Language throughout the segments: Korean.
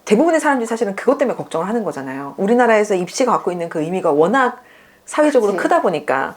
대부분의 사람들이 사실은 그것 때문에 걱정을 하는 거잖아요. 우리나라에서 입시가 갖고 있는 그 의미가 워낙 사회적으로 그치. 크다 보니까.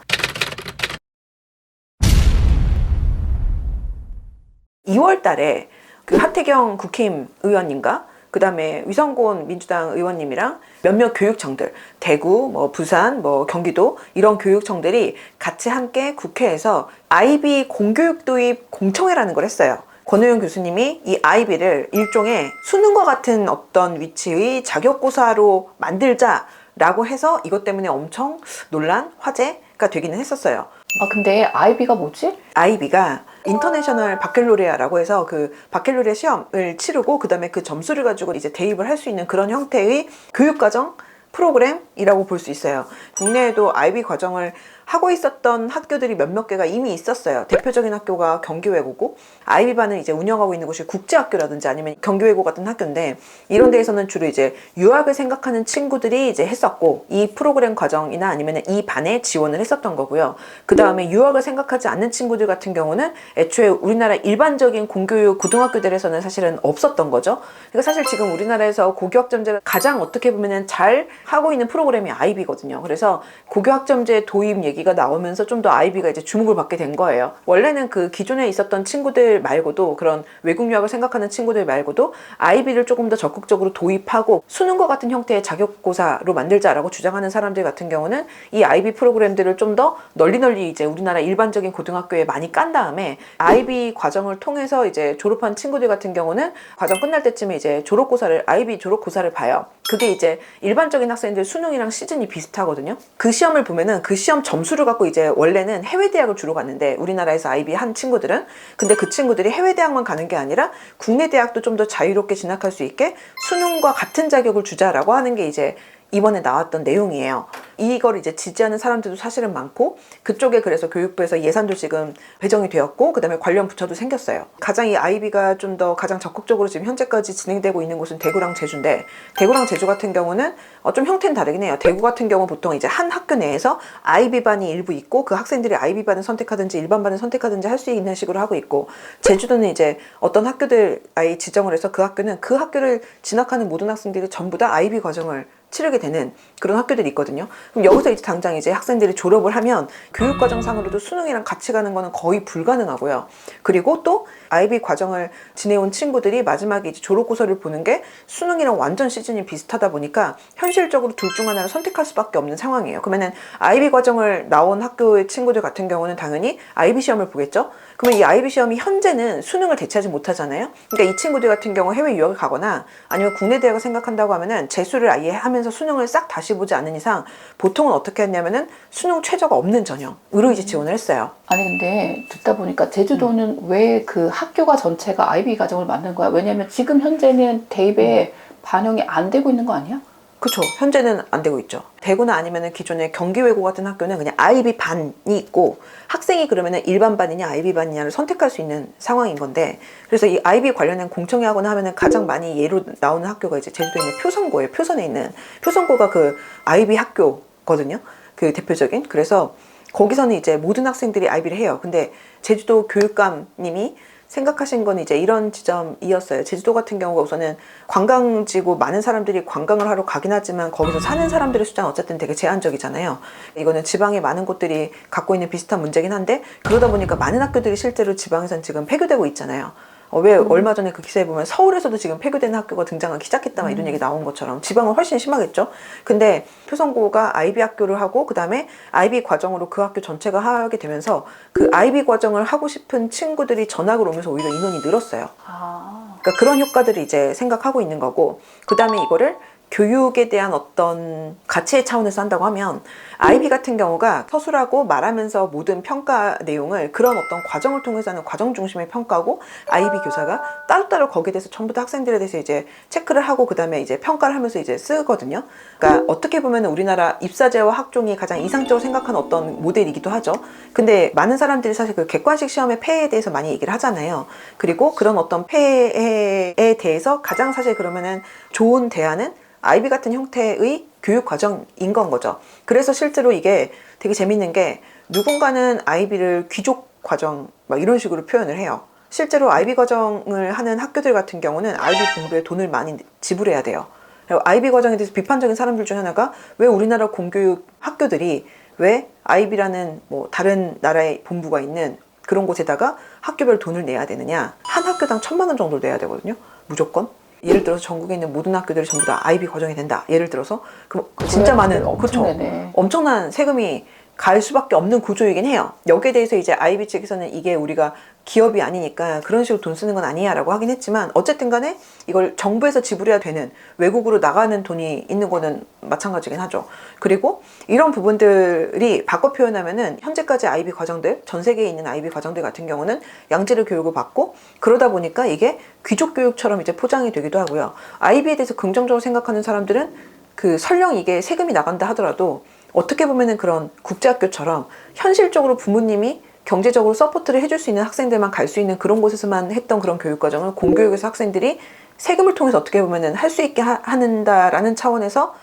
2월 달에 그 하태경 국힘 의원님과 그 다음에 위성곤 민주당 의원님이랑 몇몇 교육청들, 대구, 뭐 부산, 뭐 경기도 이런 교육청들이 같이 함께 국회에서 아이비 공교육 도입 공청회라는 걸 했어요. 권오영 교수님이 이 아이비를 일종의 수능과 같은 어떤 위치의 자격고사로 만들자라고 해서 이것 때문에 엄청 논란, 화제가 되기는 했었어요. 아, 근데 아이비가 뭐지? 아이비가 인터내셔널 바켈로레아라고 해서 그 바켈로레 시험을 치르고 그 다음에 그 점수를 가지고 이제 대입을 할 수 있는 그런 형태의 교육과정 프로그램이라고 볼 수 있어요. 국내에도 아이비 과정을 하고 있었던 학교들이 몇몇 개가 이미 있었어요. 대표적인 학교가 경기외고고, 아이비반을 이제 운영하고 있는 곳이 국제학교라든지 아니면 경기외고 같은 학교인데, 이런 데에서는 주로 이제 유학을 생각하는 친구들이 이제 했었고, 이 프로그램 과정이나 아니면 이 반에 지원을 했었던 거고요. 그 다음에 유학을 생각하지 않는 친구들 같은 경우는 애초에 우리나라 일반적인 공교육 고등학교들에서는 사실은 없었던 거죠. 그러니까 사실 지금 우리나라에서 고교학점제를 가장 어떻게 보면은 잘 하고 있는 프로그램이 아이비거든요. 그래서 고교학점제 도입 얘기가 나오면서 좀 더 아이비가 이제 주목을 받게 된 거예요. 원래는 그 기존에 있었던 친구들 말고도, 그런 외국 유학을 생각하는 친구들 말고도 아이비를 조금 더 적극적으로 도입하고 수능과 같은 형태의 자격고사로 만들자라고 주장하는 사람들 같은 경우는 이 아이비 프로그램들을 좀 더 널리 이제 우리나라 일반적인 고등학교에 많이 깐 다음에 아이비 과정을 통해서 이제 졸업한 친구들 같은 경우는 과정 끝날 때쯤에 이제 졸업고사를, 아이비 졸업고사를 봐요. 그게 이제 일반적인 학생들 수능이랑 시즌이 비슷하거든요. 그 시험을 보면은 그 시험 점수를 갖고 이제 원래는 해외 대학을 주로 갔는데, 우리나라에서 아이비 한 친구들은, 근데 그 친구들이 해외 대학만 가는 게 아니라 국내 대학도 좀 더 자유롭게 진학할 수 있게 수능과 같은 자격을 주자라고 하는 게 이제 이번에 나왔던 내용이에요. 이걸 이제 지지하는 사람들도 사실은 많고, 그쪽에 그래서 교육부에서 예산도 지금 배정이 되었고, 그 다음에 관련 부처도 생겼어요. 가장 이 아이비가 좀 더 가장 적극적으로 지금 현재까지 진행되고 있는 곳은 대구랑 제주인데, 대구랑 제주 같은 경우는 좀 형태는 다르긴 해요. 대구 같은 경우 보통 이제 한 학교 내에서 아이비반이 일부 있고, 그 학생들이 아이비반을 선택하든지 일반반을 선택하든지 할 수 있는 식으로 하고 있고, 제주도는 이제 어떤 학교들 아예 지정을 해서 그 학교는 그 학교를 진학하는 모든 학생들이 전부 다 아이비 과정을 치르게 되는 그런 학교들이 있거든요. 그럼 여기서 이제 당장 이제 학생들이 졸업을 하면 교육과정상으로도 수능이랑 같이 가는 거는 거의 불가능하고요. 그리고 또 아이비 과정을 지내온 친구들이 마지막에 이제 졸업고사를 보는 게 수능이랑 완전 시즌이 비슷하다 보니까 현실적으로 둘 중 하나를 선택할 수밖에 없는 상황이에요. 그러면은 아이비 과정을 나온 학교의 친구들 같은 경우는 당연히 아이비 시험을 보겠죠. 그러면 이 아이비 시험이 현재는 수능을 대체하지 못하잖아요. 그러니까 이 친구들 같은 경우 해외 유학을 가거나 아니면 국내 대학을 생각한다고 하면은 재수를 아예 하면서 수능을 싹 다시 보지 않는 이상 보통은 어떻게 했냐면은 수능 최저가 없는 전형으로 이제 지원을 했어요. 아니, 근데 듣다 보니까 제주도는 왜 그 학교가 전체가 아이비 과정을 만든 거야? 왜냐면 지금 현재는 대입에 반영이 안 되고 있는 거 아니야? 그렇죠. 현재는 안 되고 있죠. 대구나 아니면은 기존의 경기외고 같은 학교는 그냥 아이비 반이 있고, 학생이 그러면은 일반 반이냐 아이비 반이냐를 선택할 수 있는 상황인 건데, 그래서 이 아이비 관련된 공청회 하거나 하면은 가장 많이 예로 나오는 학교가 이제 제주도에 있는 표선고예요. 표선에 있는 표선고가 그 아이비 학교거든요. 그 대표적인. 그래서 거기서는 이제 모든 학생들이 아이비를 해요. 근데 제주도 교육감님이 생각하신 건 이제 이런 지점이었어요. 제주도 같은 경우가 우선은 관광지고 많은 사람들이 관광을 하러 가긴 하지만 거기서 사는 사람들의 숫자는 어쨌든 되게 제한적이잖아요. 이거는 지방의 많은 곳들이 갖고 있는 비슷한 문제긴 한데, 그러다 보니까 많은 학교들이 실제로 지방에선 지금 폐교되고 있잖아요. 왜 얼마 전에 그 기사에 보면 서울에서도 지금 폐교되는 학교가 등장하기 시작했다 막 이런 얘기 나온 것처럼 지방은 훨씬 심하겠죠. 근데 표선고가 아이비 학교를 하고 그 다음에 아이비 과정으로 그 학교 전체가 하게 되면서 그 아이비 과정을 하고 싶은 친구들이 전학을 오면서 오히려 인원이 늘었어요. 그러니까 그런 효과들을 이제 생각하고 있는 거고, 그 다음에 이거를 교육에 대한 어떤 가치의 차원에서 한다고 하면, 아이비 같은 경우가 서술하고 말하면서 모든 평가 내용을 그런 어떤 과정을 통해서 하는 과정 중심의 평가고, 아이비 교사가 따로따로 거기에 대해서 전부 다 학생들에 대해서 이제 체크를 하고 그 다음에 이제 평가를 하면서 이제 쓰거든요. 그러니까 어떻게 보면 우리나라 입사제와 학종이 가장 이상적으로 생각하는 어떤 모델이기도 하죠. 근데 많은 사람들이 사실 그 객관식 시험의 폐해에 대해서 많이 얘기를 하잖아요. 그리고 그런 어떤 폐해에 대해서 가장 사실 그러면은 좋은 대안은 아이비 같은 형태의 교육 과정인 건 거죠. 그래서 실제로 이게 되게 재밌는 게, 누군가는 아이비를 귀족 과정 막 이런 식으로 표현을 해요. 실제로 IB 과정을 하는 학교들 같은 경우는 IB 공부에 돈을 많이 지불해야 돼요. 그리고 IB 과정에 대해서 비판적인 사람들 중 하나가 왜 우리나라 공교육 학교들이 왜 IB라는 뭐 다른 나라의 본부가 있는 그런 곳에다가 학교별 돈을 내야 되느냐. 한 학교당 1,000만 원 정도 내야 되거든요. 무조건. 예를 들어서 전국에 있는 모든 학교들이 전부 다 IB 과정이 된다. 예를 들어서 그럼 진짜 많은 그렇죠. 엄청난 세금이 갈 수밖에 없는 구조이긴 해요. 여기에 대해서 이제 IB 측에서는 이게 우리가 기업이 아니니까 그런 식으로 돈 쓰는 건 아니야 라고 하긴 했지만 어쨌든 간에 이걸 정부에서 지불해야 되는 외국으로 나가는 돈이 있는 거는 마찬가지긴 하죠. 그리고 이런 부분들이 바꿔 표현하면은 현재까지 IB 과정들, 전 세계에 있는 IB 과정들 같은 경우는 양질의 교육을 받고 그러다 보니까 이게 귀족 교육처럼 이제 포장이 되기도 하고요. IB에 대해서 긍정적으로 생각하는 사람들은 그 설령 이게 세금이 나간다 하더라도 어떻게 보면은 그런 국제학교처럼 현실적으로 부모님이 경제적으로 서포트를 해줄 수 있는 학생들만 갈 수 있는 그런 곳에서만 했던 그런 교육과정을 공교육에서 학생들이 세금을 통해서 어떻게 보면은 할 수 있게 한다라는 차원에서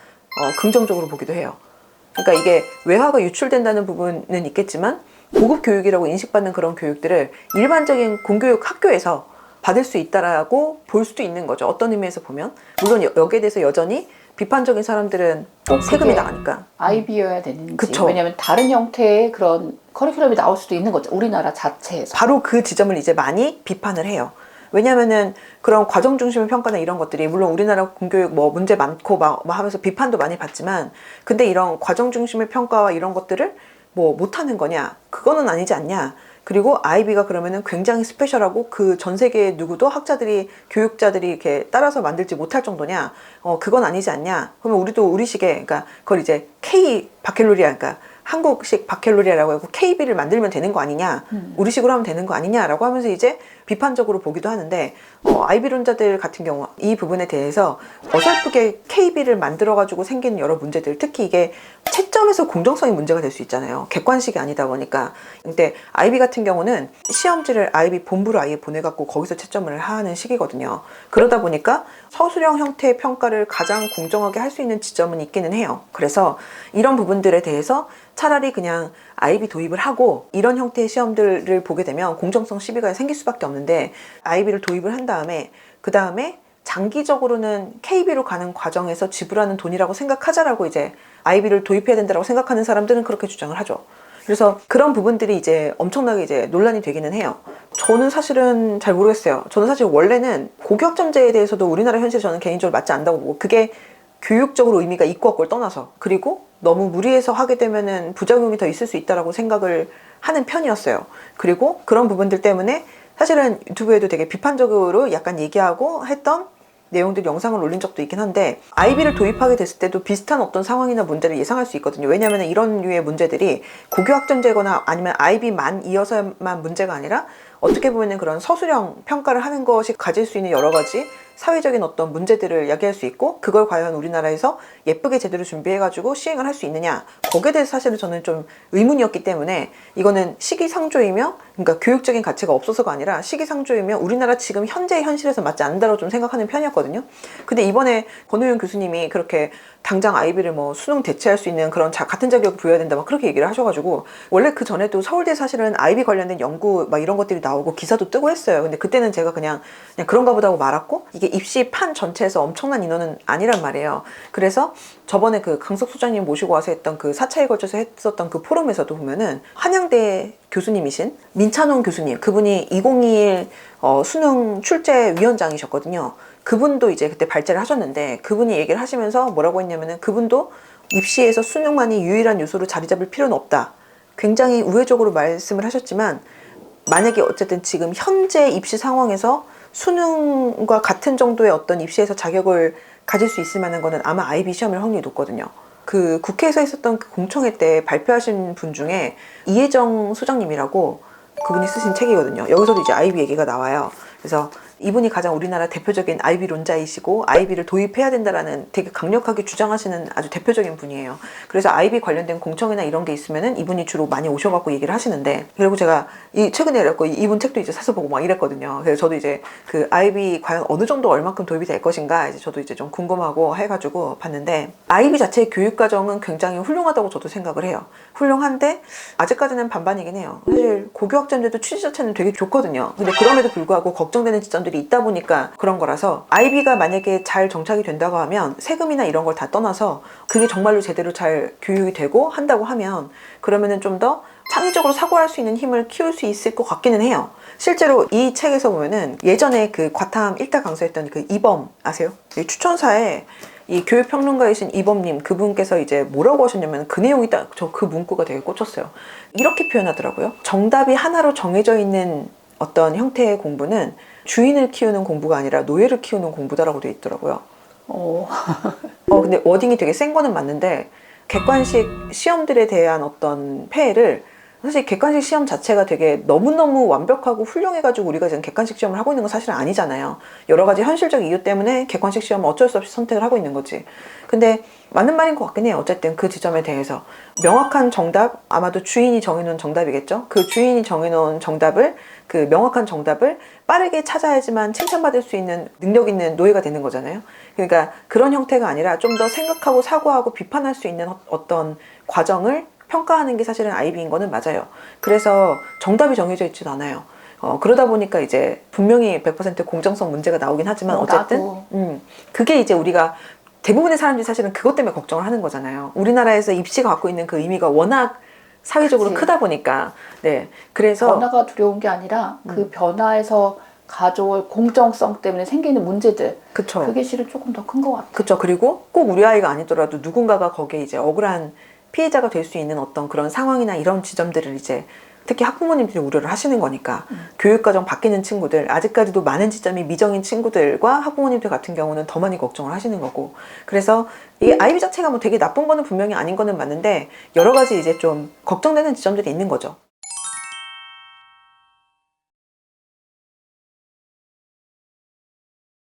긍정적으로 보기도 해요. 그러니까 이게 외화가 유출된다는 부분은 있겠지만 고급 교육이라고 인식받는 그런 교육들을 일반적인 공교육 학교에서 받을 수 있다라고 볼 수도 있는 거죠. 어떤 의미에서 보면. 물론 여기에 대해서 여전히 비판적인 사람들은 세금이 나가니까. IB여야 되는지. 그쵸. 왜냐하면 다른 형태의 그런 커리큘럼이 나올 수도 있는 거죠. 우리나라 자체에서. 바로 그 지점을 이제 많이 비판을 해요. 왜냐면은 그런 과정 중심의 평가나 이런 것들이 물론 우리나라 공교육 뭐 문제 많고 막 하면서 비판도 많이 받지만 근데 이런 과정 중심의 평가와 이런 것들을 뭐 못하는 거냐? 그거는 아니지 않냐? 그리고 IB가 그러면은 굉장히 스페셜하고 그 전 세계 누구도 학자들이 교육자들이 이렇게 따라서 만들지 못할 정도냐? 그건 아니지 않냐? 그러면 우리도 우리식의 그러니까 그걸 이제 K 바켈로리아 그러니까 한국식 바켈로리아라고 하고 KB를 만들면 되는 거 아니냐? 우리식으로 하면 되는 거 아니냐라고 하면서 이제 비판적으로 보기도 하는데 IB론자들 같은 경우 이 부분에 대해서 어설프게 KB를 만들어가지고 생기는 여러 문제들 특히 이게 채점에서 공정성이 문제가 될 수 있잖아요. 객관식이 아니다 보니까. 근데 IB 같은 경우는 시험지를 IB 본부로 아예 보내갖고 거기서 채점을 하는 식이거든요. 그러다 보니까 서술형 형태의 평가를 가장 공정하게 할 수 있는 지점은 있기는 해요. 그래서 이런 부분들에 대해서 차라리 그냥 IB 도입을 하고 이런 형태의 시험들을 보게 되면 공정성 시비가 생길 수밖에 없는데 IB를 도입을 한 다음에 그 다음에 장기적으로는 KB로 가는 과정에서 지불하는 돈이라고 생각하자라고 이제 IB를 도입해야 된다고 생각하는 사람들은 그렇게 주장을 하죠. 그래서 그런 부분들이 이제 엄청나게 이제 논란이 되기는 해요. 저는 사실은 잘 모르겠어요. 저는 사실 원래는 고교학점제에 대해서도 우리나라 현실에 저는 개인적으로 맞지 않다고 보고 그게 교육적으로 의미가 있고 없고를 떠나서 그리고 너무 무리해서 하게 되면은 부작용이 더 있을 수 있다라고 생각을 하는 편이었어요. 그리고 그런 부분들 때문에 사실은 유튜브에도 되게 비판적으로 약간 얘기하고 했던 내용들 영상을 올린 적도 있긴 한데 IB를 도입하게 됐을 때도 비슷한 어떤 상황이나 문제를 예상할 수 있거든요. 왜냐하면 이런 류의 문제들이 고교학점제거나 아니면 IB만 이어서만 문제가 아니라 어떻게 보면 그런 서술형 평가를 하는 것이 가질 수 있는 여러 가지 사회적인 어떤 문제들을 야기할 수 있고 그걸 과연 우리나라에서 예쁘게 제대로 준비해가지고 시행을 할 수 있느냐 거기에 대해서 사실은 저는 좀 의문이었기 때문에 이거는 시기상조이며 그러니까 교육적인 가치가 없어서가 아니라 시기상조이며 우리나라 지금 현재의 현실에서 맞지 않는다고 좀 생각하는 편이었거든요. 근데 이번에 권호윤 교수님이 그렇게 당장 IB를 뭐 수능 대체할 수 있는 그런 같은 자격을 부여해야 된다 막 그렇게 얘기를 하셔가지고 원래 그 전에도 서울대 사실은 IB 관련된 연구 막 이런 것들이 나오고 기사도 뜨고 했어요. 근데 그때는 제가 그냥 그런가 보다 하고 말았고 이게 입시 판 전체에서 엄청난 인원은 아니란 말이에요. 그래서 저번에 그 강석 소장님 모시고 와서 했던 그 4차에 걸쳐서 했었던 그 포럼에서도 보면은 한양대 교수님이신 민찬홍 교수님 그분이 2021 수능 출제 위원장이셨거든요. 그분도 이제 그때 발제를 하셨는데 그분이 얘기를 하시면서 뭐라고 했냐면은 그분도 입시에서 수능만이 유일한 요소로 자리 잡을 필요는 없다. 굉장히 우회적으로 말씀을 하셨지만 만약에 어쨌든 지금 현재 입시 상황에서 수능과 같은 정도의 어떤 입시에서 자격을 가질 수 있을 만한 거는 아마 IB 시험일 확률이 높거든요. 그 국회에서 있었던 그 공청회 때 발표하신 분 중에 이혜정 소장님이라고 그분이 쓰신 책이거든요. 여기서도 이제 IB 얘기가 나와요. 그래서 이분이 가장 우리나라 대표적인 아이비론자이시고 아이비를 도입해야 된다라는 되게 강력하게 주장하시는 아주 대표적인 분이에요. 그래서 아이비 관련된 공청회나 이런 게 있으면은 이분이 주로 많이 오셔갖고 얘기를 하시는데, 그리고 제가 최근에 이랬고 이분 책도 이제 사서 보고 막 이랬거든요. 그래서 저도 이제 그 아이비 과연 어느 정도 얼마큼 도입이 될 것인가 이제 저도 이제 좀 궁금하고 해가지고 봤는데, 아이비 자체의 교육 과정은 굉장히 훌륭하다고 저도 생각을 해요. 훌륭한데 아직까지는 반반이긴 해요. 사실 고교학자인데도 취지 자체는 되게 좋거든요. 근데 그럼에도 불구하고 걱정되는 지점들이 있다 보니까 그런 거라서, 아이비가 만약에 잘 정착이 된다고 하면 세금이나 이런 걸 다 떠나서 그게 정말로 제대로 잘 교육이 되고 한다고 하면, 그러면은 좀 더 창의적으로 사고할 수 있는 힘을 키울 수 있을 것 같기는 해요. 실제로 이 책에서 보면은 예전에 그 과탐 1타 강사했던 그 이범 아세요? 이 추천사에 이 교육평론가이신 이범님, 그분께서 이제 뭐라고 하셨냐면, 그 내용이 딱 저 그 문구가 되게 꽂혔어요. 이렇게 표현하더라고요. 정답이 하나로 정해져 있는 어떤 형태의 공부는 주인을 키우는 공부가 아니라 노예를 키우는 공부다라고 되어 있더라고요. 근데 워딩이 되게 센 거는 맞는데, 객관식 시험들에 대한 어떤 폐해를, 사실 객관식 시험 자체가 되게 너무너무 완벽하고 훌륭해가지고 우리가 지금 객관식 시험을 하고 있는 건 사실은 아니잖아요. 여러 가지 현실적 이유 때문에 객관식 시험은 어쩔 수 없이 선택을 하고 있는 거지. 근데 맞는 말인 것 같긴 해요. 어쨌든 그 지점에 대해서 명확한 정답, 아마도 주인이 정해놓은 정답이겠죠. 그 주인이 정해놓은 정답을, 그 명확한 정답을 빠르게 찾아야지만 칭찬받을 수 있는 능력 있는 노예가 되는 거잖아요. 그러니까 그런 형태가 아니라 좀 더 생각하고 사고하고 비판할 수 있는 어떤 과정을 평가하는 게 사실은 아이비인 거는 맞아요. 그래서 정답이 정해져 있지도 않아요. 그러다 보니까 이제 분명히 100% 공정성 문제가 나오긴 하지만, 어쨌든 그게 이제 우리가 대부분의 사람들이 사실은 그것 때문에 걱정을 하는 거잖아요. 우리나라에서 입시가 갖고 있는 그 의미가 워낙 사회적으로 그치. 크다 보니까. 네, 그래서 변화가 두려운 게 아니라 그 변화에서 가져올 공정성 때문에 생기는 문제들, 그쵸. 그게 실은 조금 더 큰 것 같아요. 그쵸. 그리고 꼭 우리 아이가 아니더라도 누군가가 거기에 이제 억울한 피해자가 될 수 있는 어떤 그런 상황이나 이런 지점들을 이제 특히 학부모님들이 우려를 하시는 거니까, 교육과정 바뀌는 친구들, 아직까지도 많은 지점이 미정인 친구들과 학부모님들 같은 경우는 더 많이 걱정을 하시는 거고. 그래서 이 아이비 자체가 뭐 되게 나쁜 거는 분명히 아닌 거는 맞는데, 여러 가지 이제 좀 걱정되는 지점들이 있는 거죠.